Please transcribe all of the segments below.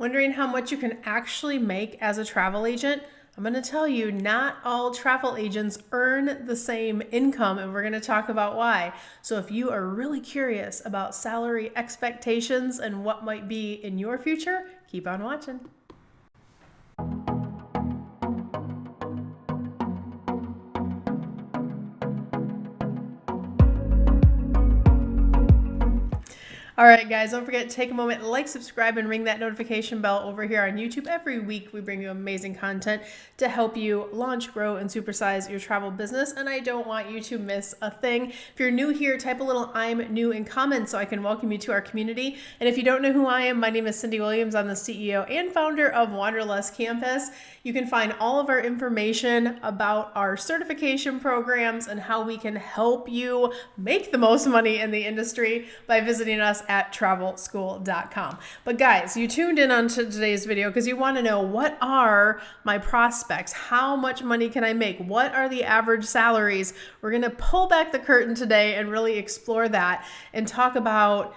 Wondering how much you can actually make as a travel agent? I'm going to tell you, not all travel agents earn the same income, and we're going to talk about why. So if you are really curious about salary expectations and what might be in your future, keep on watching. All right, guys, don't forget to take a moment, like, subscribe, and ring that notification bell over here on YouTube. Every week, we bring you amazing content to help you launch, grow, and supersize your travel business, and I don't want you to miss a thing. If you're new here, type a little "I'm new" in comments so I can welcome you to our community. And if you don't know who I am, my name is Cyndi Williams. I'm the CEO and founder of Wanderlust Campus. You can find all of our information about our certification programs and how we can help you make the most money in the industry by visiting us at travelschool.com. But guys, you tuned in on today's video because you want to know, what are my prospects? How much money can I make? What are the average salaries? We're going to pull back the curtain today and really explore that and talk about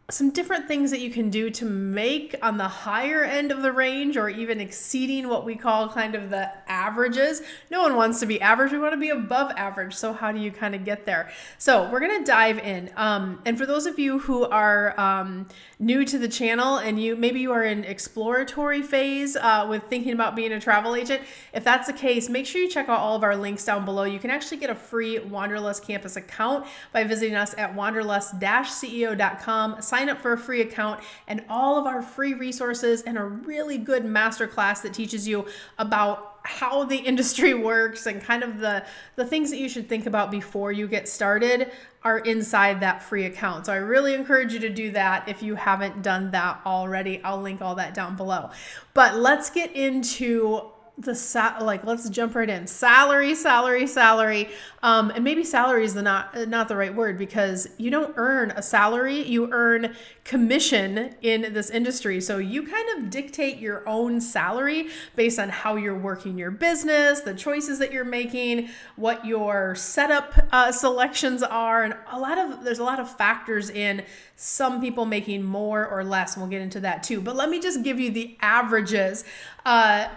some different things that you can do to make on the higher end of the range, or even exceeding what we call kind of the averages. No one wants to be average. We want to be above average. So how do you kind of get there? So we're going to dive in. And for those of you who are new to the channel and maybe you are in exploratory phase with thinking about being a travel agent, if that's the case, make sure you check out all of our links down below. You can actually get a free Wanderlust Campus account by visiting us at wanderlust-ceo.com. Sign up for a free account and all of our free resources and a really good masterclass that teaches you about how the industry works and kind of the things that you should think about before you get started are inside that free account. So I really encourage you to do that if you haven't done that already. I'll link all that down below. But let's get into let's jump right in. Salary. And maybe salary is not the right word, because you don't earn a salary, you earn commission in this industry. So you kind of dictate your own salary based on how you're working your business, the choices that you're making, what your setup selections are, and there's a lot of factors in some people making more or less, and we'll get into that too. But let me just give you the averages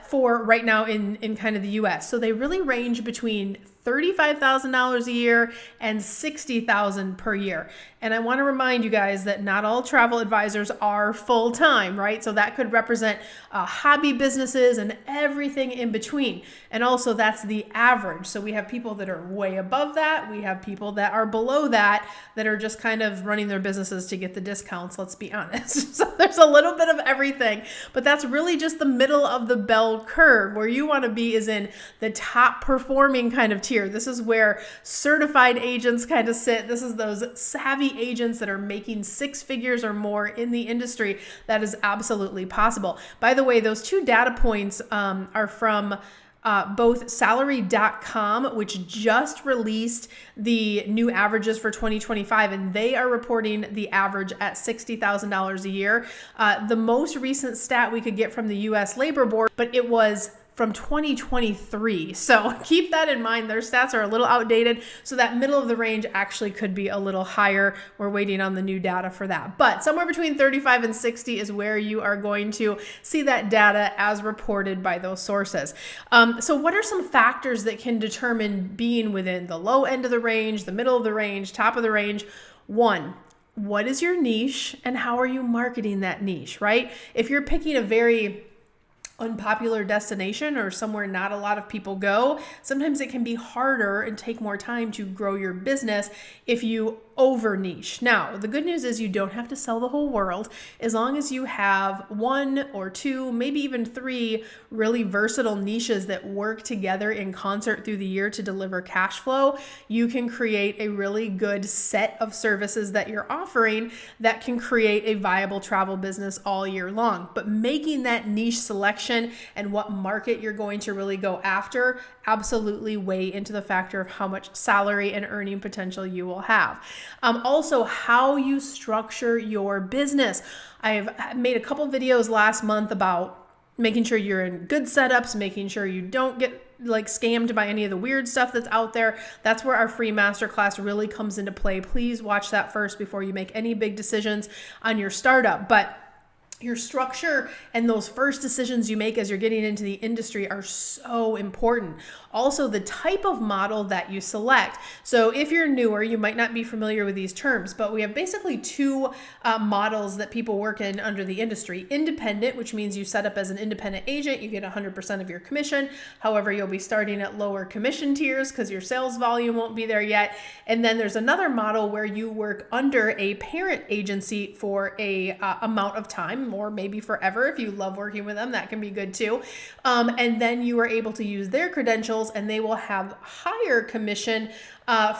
for right now in kind of the US. So they really range between $35,000 a year and $60,000 per year. And I want to remind you guys that not all travel advisors are full-time, right? So that could represent hobby businesses and everything in between. And also that's the average. So we have people that are way above that. We have people that are below that are just kind of running their businesses to get the discounts, let's be honest. So there's a little bit of everything, but that's really just the middle of the bell curve. Where you want to be is in the top performing kind of tier. This is where certified agents kind of sit. This is those savvy agents that are making six figures or more in the industry. That is absolutely possible. By the way, those two data points are from both salary.com, which just released the new averages for 2025, and they are reporting the average at $60,000 a year. The most recent stat we could get from the US Labor Board, but it was from 2023. So keep that in mind. Their stats are a little outdated. So that middle of the range actually could be a little higher. We're waiting on the new data for that. But somewhere between 35 and 60 is where you are going to see that data as reported by those sources. So what are some factors that can determine being within the low end of the range, the middle of the range, top of the range? One, what is your niche and how are you marketing that niche, right? If you're picking a very unpopular destination or somewhere not a lot of people go, sometimes it can be harder and take more time to grow your business if you over niche. Now, the good news is you don't have to sell the whole world. As long as you have one or two, maybe even three really versatile niches that work together in concert through the year to deliver cash flow, you can create a really good set of services that you're offering that can create a viable travel business all year long. But making that niche selection and what market you're going to really go after absolutely weigh into the factor of how much salary and earning potential you will have. Also, how you structure your business. I've made a couple videos last month about making sure you're in good setups, making sure you don't get like scammed by any of the weird stuff that's out there. That's where our free masterclass really comes into play. Please watch that first before you make any big decisions on your startup. But Your structure and those first decisions you make as you're getting into the industry are so important. Also, the type of model that you select. So if you're newer, you might not be familiar with these terms, but we have basically two models that people work in under the industry. Independent, which means you set up as an independent agent, you get 100% of your commission. However, you'll be starting at lower commission tiers because your sales volume won't be there yet. And then there's another model where you work under a parent agency for a amount of time, or maybe forever. If you love working with them, that can be good too. And then you are able to use their credentials and they will have higher commission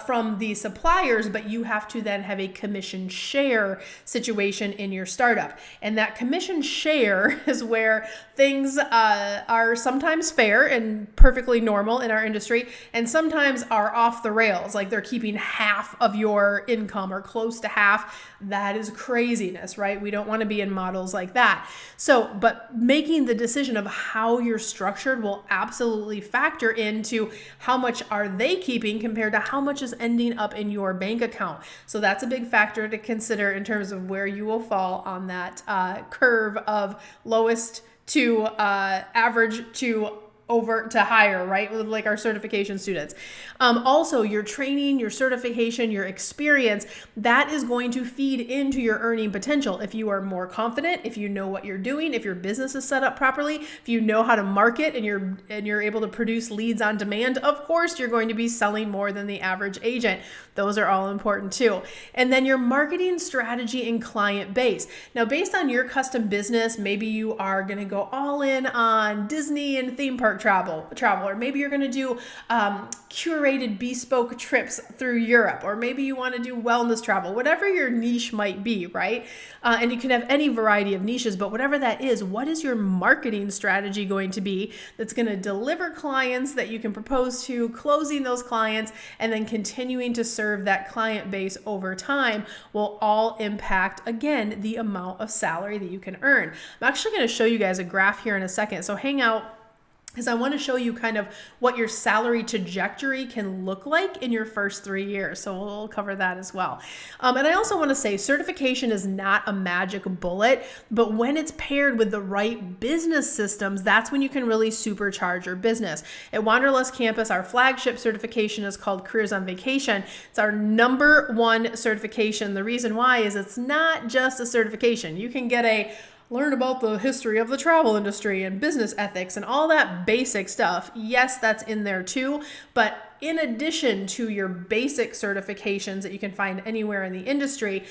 from the suppliers, but you have to then have a commission share situation in your startup. And that commission share is where things are sometimes fair and perfectly normal in our industry, and sometimes are off the rails, like they're keeping half of your income or close to half. That is craziness, right? We don't want to be in models like that. So, but making the decision of how you're structured will absolutely factor into how much are they keeping compared to how much is ending up in your bank account. So that's a big factor to consider in terms of where you will fall on that curve of lowest to average to over to higher, right? Like our certification students. Also, your training, your certification, your experience, that is going to feed into your earning potential. If you are more confident, if you know what you're doing, if your business is set up properly, if you know how to market and you're able to produce leads on demand, of course, you're going to be selling more than the average agent. Those are all important too. And then your marketing strategy and client base. Now, based on your custom business, maybe you are going to go all in on Disney and theme park travel, or maybe you're going to do curated bespoke trips through Europe, or maybe you want to do wellness travel, whatever your niche might be, right? And you can have any variety of niches, but whatever that is, what is your marketing strategy going to be that's going to deliver clients that you can propose to, closing those clients, and then continuing to serve that client base over time will all impact, again, the amount of salary that you can earn. I'm actually going to show you guys a graph here in a second, so hang out, because I want to show you kind of what your salary trajectory can look like in your first 3 years. So we'll cover that as well. And I also want to say certification is not a magic bullet, but when it's paired with the right business systems, that's when you can really supercharge your business. At Wanderlust Campus, our flagship certification is called Careers on Vacation. It's our #1 certification. The reason why is it's not just a certification. You can get a learn about the history of the travel industry and business ethics and all that basic stuff. Yes, that's in there too. But in addition to your basic certifications that you can find anywhere in the industry,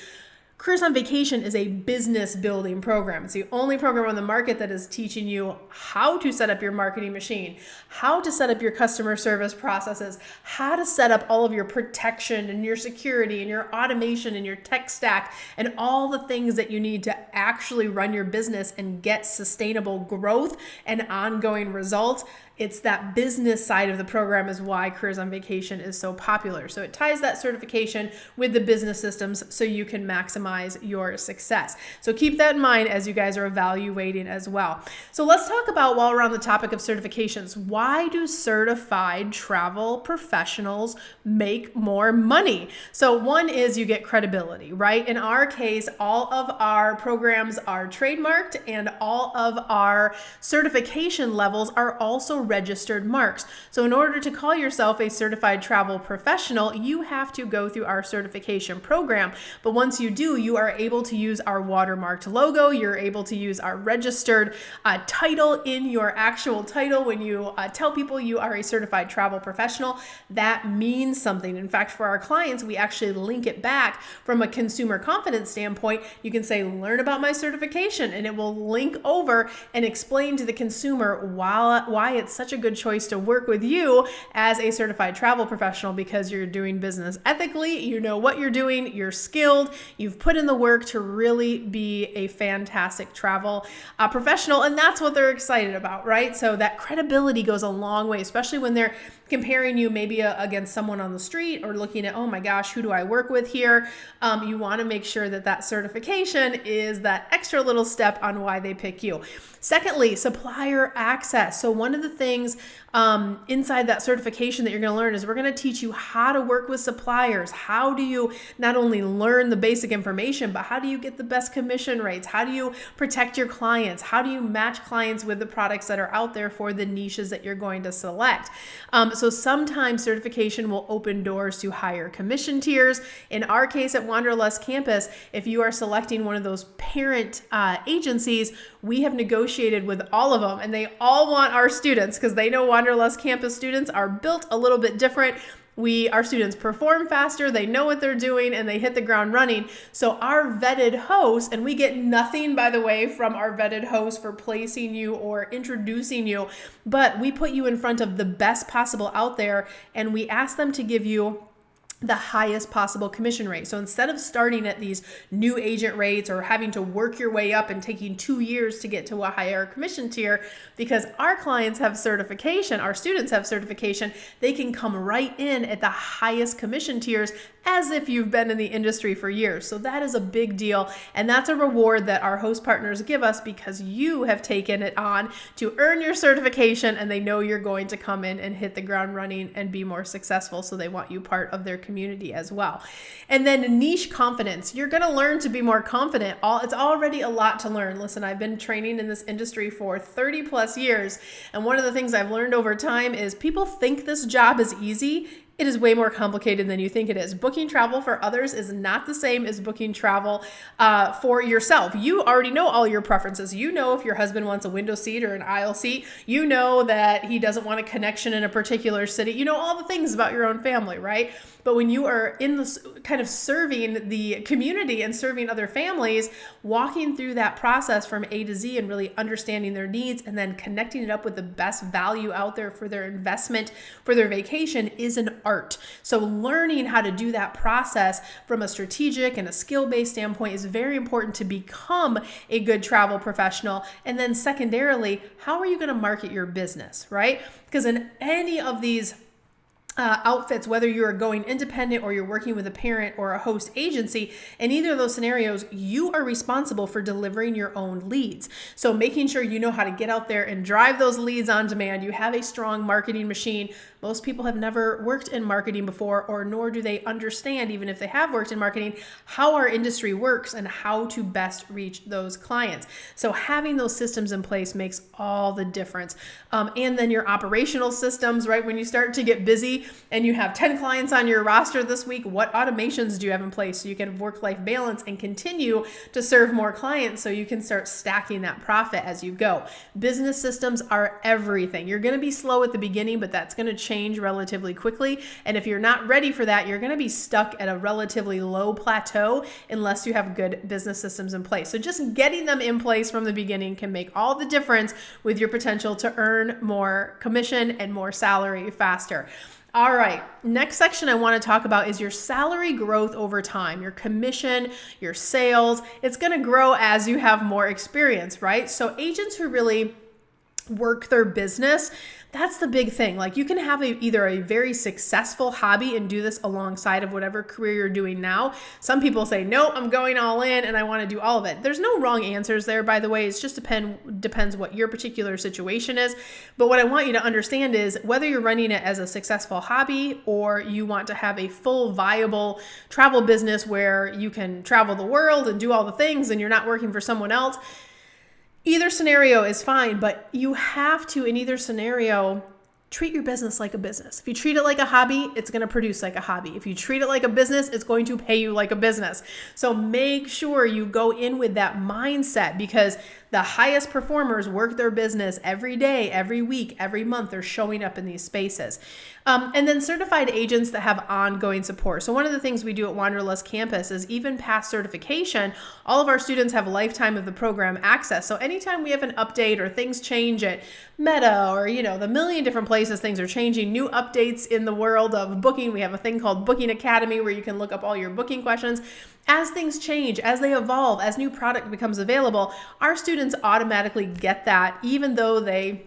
Careers on Vacation is a business building program. It's the only program on the market that is teaching you how to set up your marketing machine, how to set up your customer service processes, how to set up all of your protection and your security and your automation and your tech stack and all the things that you need to actually run your business and get sustainable growth and ongoing results. It's that business side of the program is why Careers on Vacation is so popular. So it ties that certification with the business systems so you can maximize your success. So keep that in mind as you guys are evaluating as well. So let's talk about, while we're on the topic of certifications, why do certified travel professionals make more money? So one is you get credibility, right? In our case, all of our programs are trademarked and all of our certification levels are also registered marks. So in order to call yourself a certified travel professional, you have to go through our certification program. But once you do, you are able to use our watermarked logo. You're able to use our registered title in your actual title. When you tell people you are a certified travel professional, that means something. In fact, for our clients, we actually link it back from a consumer confidence standpoint. You can say, learn about my certification, and it will link over and explain to the consumer why it's such a good choice to work with you as a certified travel professional, because you're doing business ethically, you know what you're doing, you're skilled, you've put in the work to really be a fantastic travel professional, and that's what they're excited about, right? So that credibility goes a long way, especially when they're comparing you maybe against someone on the street or looking at, oh my gosh, who do I work with here? You want to make sure that that certification is that extra little step on why they pick you. Secondly, supplier access. So one of the things inside that certification that you're going to learn is we're going to teach you how to work with suppliers. How do you not only learn the basic information information, but how do you get the best commission rates? How do you protect your clients? How do you match clients with the products that are out there for the niches that you're going to select? So sometimes certification will open doors to higher commission tiers. In our case at Wanderlust Campus, if you are selecting one of those parent agencies, we have negotiated with all of them, and they all want our students because they know Wanderlust Campus students are built a little bit different. Our students perform faster, they know what they're doing, and they hit the ground running. So our vetted hosts, and we get nothing, by the way, from our vetted hosts for placing you or introducing you, but we put you in front of the best possible out there, and we ask them to give you the highest possible commission rate. So instead of starting at these new agent rates or having to work your way up and taking 2 years to get to a higher commission tier, because our clients have certification, our students have certification, they can come right in at the highest commission tiers as if you've been in the industry for years. So that is a big deal. And that's a reward that our host partners give us because you have taken it on to earn your certification, and they know you're going to come in and hit the ground running and be more successful. So they want you part of their community as well. And then niche confidence. You're going to learn to be more confident. It's already a lot to learn. Listen, I've been training in this industry for 30 plus years. And one of the things I've learned over time is people think this job is easy. It is way more complicated than you think it is. Booking travel for others is not the same as booking travel for yourself. You already know all your preferences. You know if your husband wants a window seat or an aisle seat. You know that he doesn't want a connection in a particular city. You know all the things about your own family, right? But when you are in this kind of serving the community and serving other families, walking through that process from A to Z and really understanding their needs and then connecting it up with the best value out there for their investment, for their vacation is an art. So learning how to do that process from a strategic and a skill-based standpoint is very important to become a good travel professional. And then secondarily, how are you going to market your business, right? Because in any of these outfits, whether you're going independent or you're working with a parent or a host agency, in either of those scenarios, you are responsible for delivering your own leads. So making sure you know how to get out there and drive those leads on demand. You have a strong marketing machine. Most people have never worked in marketing before, or nor do they understand, even if they have worked in marketing, how our industry works and how to best reach those clients. So having those systems in place makes all the difference. And then your operational systems, right? When you start to get busy and you have 10 clients on your roster this week, what automations do you have in place so you can have work-life balance and continue to serve more clients so you can start stacking that profit as you go? Business systems are everything. You're going to be slow at the beginning, but that's going to change relatively quickly. And if you're not ready for that, you're going to be stuck at a relatively low plateau unless you have good business systems in place. So just getting them in place from the beginning can make all the difference with your potential to earn more commission and more salary faster. All right, next section I want to talk about is your salary growth over time, your commission, your sales. It's going to grow as you have more experience, right? So agents who really work their business, that's the big thing. Like you can have either a very successful hobby and do this alongside of whatever career you're doing now. Some people say, no, I'm going all in and I want to do all of it. There's no wrong answers there, by the way. It's just depends what your particular situation is. But what I want you to understand is whether you're running it as a successful hobby or you want to have a full viable travel business where you can travel the world and do all the things and you're not working for someone else, either scenario is fine, but you have to, in either scenario, treat your business like a business. If you treat it like a hobby, it's going to produce like a hobby. If you treat it like a business, it's going to pay you like a business. So make sure you go in with that mindset, because the highest performers work their business every day, every week, every month. They're showing up in these spaces. And then certified agents that have ongoing support. So one of the things we do at Wanderlust Campus is even past certification, all of our students have lifetime of the program access. So anytime we have an update or things change at Meta or, the million different places things are changing, new updates in the world of booking. We have a thing called Booking Academy where you can look up all your booking questions. As things change, as they evolve, as new product becomes available, our students automatically get that, even though they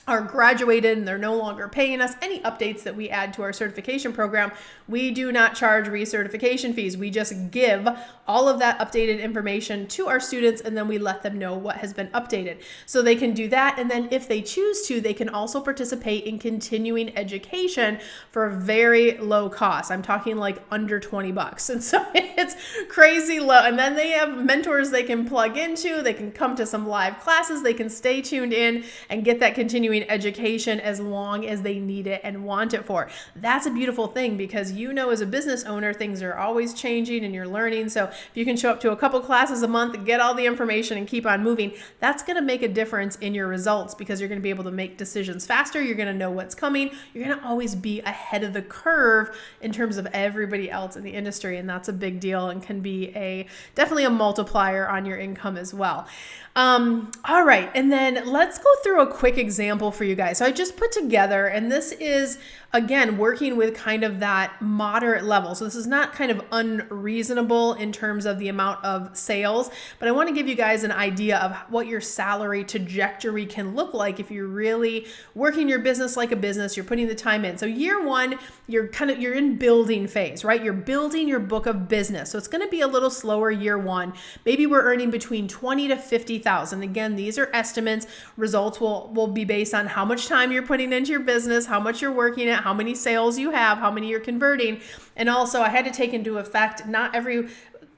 are graduated and they're no longer paying us any updates that we add to our certification program, we do not charge recertification fees. We just give all of that updated information to our students, and then we let them know what has been updated. So they can do that, and then if they choose to, they can also participate in continuing education for a very low cost. I'm talking like under $20. And so it's crazy low. And then they have mentors they can plug into, they can come to some live classes, they can stay tuned in and get that continuing education as long as they need it and want it for. That's a beautiful thing, because as a business owner, things are always changing and you're learning. So if you can show up to a couple classes a month, get all the information and keep on moving, that's going to make a difference in your results, because you're going to be able to make decisions faster. You're going to know what's coming. You're going to always be ahead of the curve in terms of everybody else in the industry. And that's a big deal and can be definitely a multiplier on your income as well. All right. And then let's go through a quick example for you guys. So I just put together, and this is, again, working with kind of that moderate level. So this is not kind of unreasonable in terms of the amount of sales, but I want to give you guys an idea of what your salary trajectory can look like if you're really working your business like a business, you're putting the time in. So year one, you're in building phase, right? You're building your book of business. So it's going to be a little slower year one. Maybe we're earning between 20 to 50,000. Again, these are estimates. Results will be based on how much time you're putting into your business, how much you're working at, how many sales you have, how many you're converting. And also, I had to take into effect, not every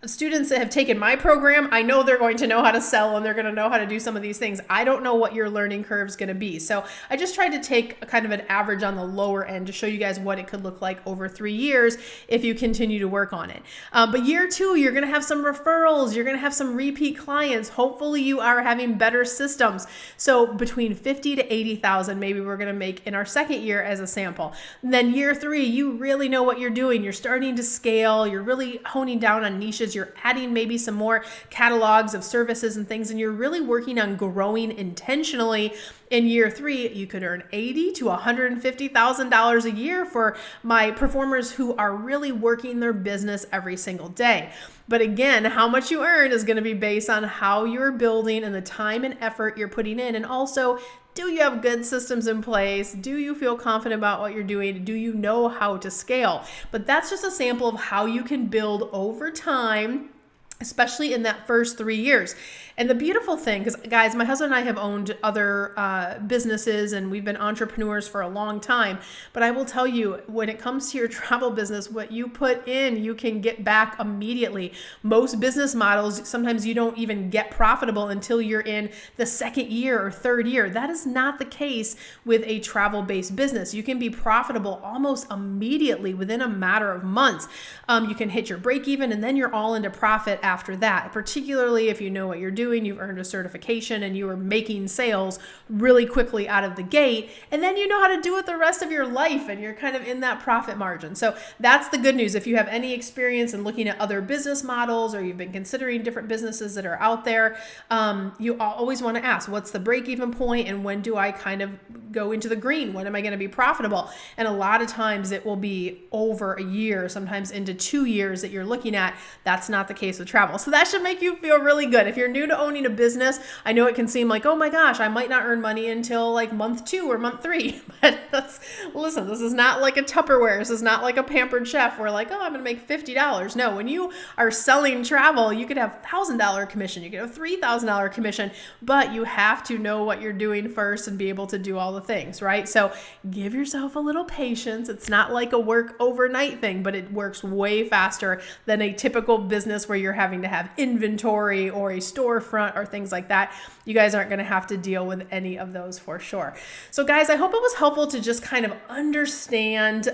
students that have taken my program, I know they're going to know how to sell and they're going to know how to do some of these things. I don't know what your learning curve is going to be. So I just tried to take a kind of an average on the lower end to show you guys what it could look like over 3 years if you continue to work on it. But year two, you're going to have some referrals. You're going to have some repeat clients. Hopefully you are having better systems. So between 50 to 80,000, maybe we're going to make in our second year as a sample. And then year three, you really know what you're doing. You're starting to scale. You're really honing down on niches. You're adding maybe some more catalogs of services and things, and you're really working on growing intentionally. In year three, you could earn $80,000 to $150,000 a year for my performers who are really working their business every single day. But again, how much you earn is going to be based on how you're building and the time and effort you're putting in. And also, do you have good systems in place? Do you feel confident about what you're doing? Do you know how to scale? But that's just a sample of how you can build over time, especially in that first 3 years. And the beautiful thing, because guys, my husband and I have owned other businesses and we've been entrepreneurs for a long time. But I will tell you, when it comes to your travel business, what you put in, you can get back immediately. Most business models, sometimes you don't even get profitable until you're in the second year or third year. That is not the case with a travel-based business. You can be profitable almost immediately within a matter of months. You can hit your break even and then you're all into profit after that, particularly if you know what you're doing, you've earned a certification and you are making sales really quickly out of the gate, and then you know how to do it the rest of your life and you're kind of in that profit margin. So that's the good news. If you have any experience in looking at other business models or you've been considering different businesses that are out there, you always want to ask, what's the break-even point and when do I kind of go into the green? When am I going to be profitable? And a lot of times it will be over a year, sometimes into 2 years that you're looking at. That's not the case with travel. So that should make you feel really good. If you're new to owning a business, I know it can seem like, oh my gosh, I might not earn money until like month 2 or month 3. But listen, this is not like a Tupperware. This is not like a Pampered Chef where like, oh, I'm going to make $50. No, when you are selling travel, you could have $1,000 commission. You could have $3,000 commission, but you have to know what you're doing first and be able to do all the things, right? So give yourself a little patience. It's not like a work overnight thing, but it works way faster than a typical business where you're having to have inventory or a storefront or things like that. You guys aren't going to have to deal with any of those for sure. So guys, I hope it was helpful to just kind of understand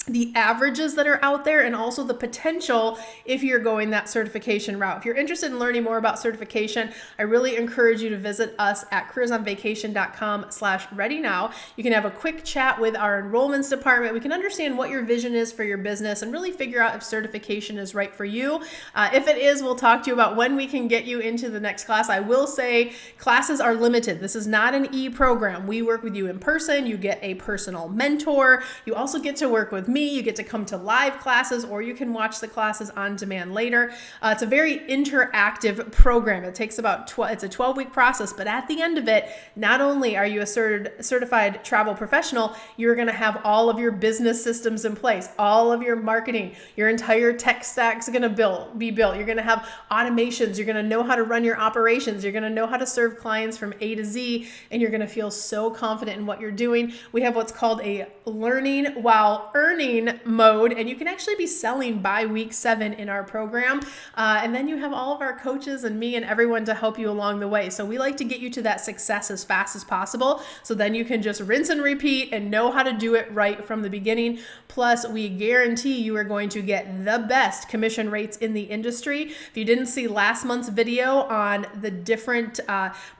the averages that are out there and also the potential if you're going that certification route. If you're interested in learning more about certification, I really encourage you to visit us at careersonvacation.com/readynow. You can have a quick chat with our enrollments department. We can understand what your vision is for your business and really figure out if certification is right for you. If it is, we'll talk to you about when we can get you into the next class. I will say classes are limited. This is not an e-program. We work with you in person. You get a personal mentor. You also get to work with me. You get to come to live classes, or you can watch the classes on demand later. It's a very interactive program. It takes about it's a 12-week process, but at the end of it, not only are you a certified travel professional, you're going to have all of your business systems in place, all of your marketing, your entire tech stack's going to be built. You're going to have automations. You're going to know how to run your operations. You're going to know how to serve clients from A to Z, and you're going to feel so confident in what you're doing. We have what's called a learning while earning mode, and you can actually be selling by week 7 in our program. And then you have all of our coaches and me and everyone to help you along the way. So we like to get you to that success as fast as possible, so then you can just rinse and repeat and know how to do it right from the beginning. Plus, we guarantee you are going to get the best commission rates in the industry. If you didn't see last month's video on the different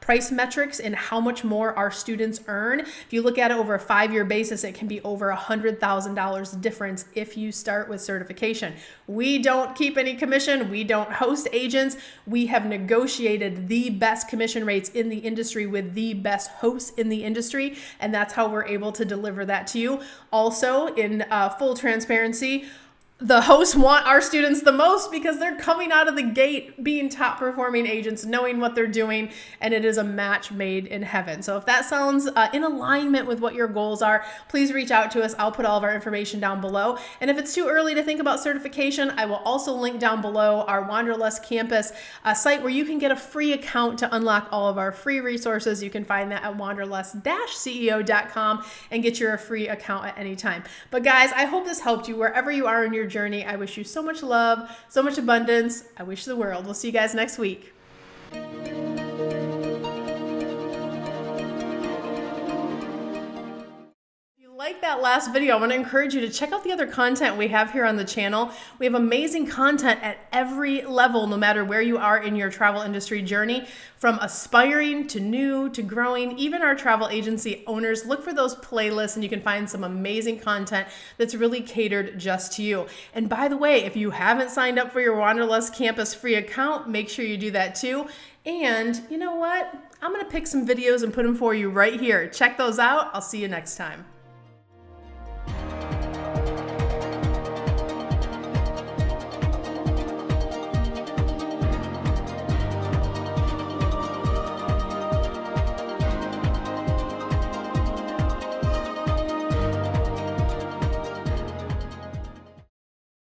price metrics and how much more our students earn, if you look at it over a 5-year basis, it can be over $100,000 difference if you start with certification. We don't keep any commission. We don't host agents. We have negotiated the best commission rates in the industry with the best hosts in the industry, and that's how we're able to deliver that to you. Also, in full transparency, the hosts want our students the most because they're coming out of the gate being top performing agents, knowing what they're doing, and it is a match made in heaven. So if that sounds in alignment with what your goals are, please reach out to us. I'll put all of our information down below. And if it's too early to think about certification, I will also link down below our Wanderlust Campus site where you can get a free account to unlock all of our free resources. You can find that at wanderlust-ceo.com and get your free account at any time. But guys, I hope this helped you wherever you are in your journey. I wish you so much love, so much abundance. I wish the world. We'll see you guys next week. Like that last video, I want to encourage you to check out the other content we have here on the channel. We have amazing content at every level, no matter where you are in your travel industry journey, from aspiring to new to growing. Even our travel agency owners, look for those playlists and you can find some amazing content that's really catered just to you. And by the way, if you haven't signed up for your Wanderlust Campus free account, make sure you do that too. And you know what? I'm going to pick some videos and put them for you right here. Check those out. I'll see you next time.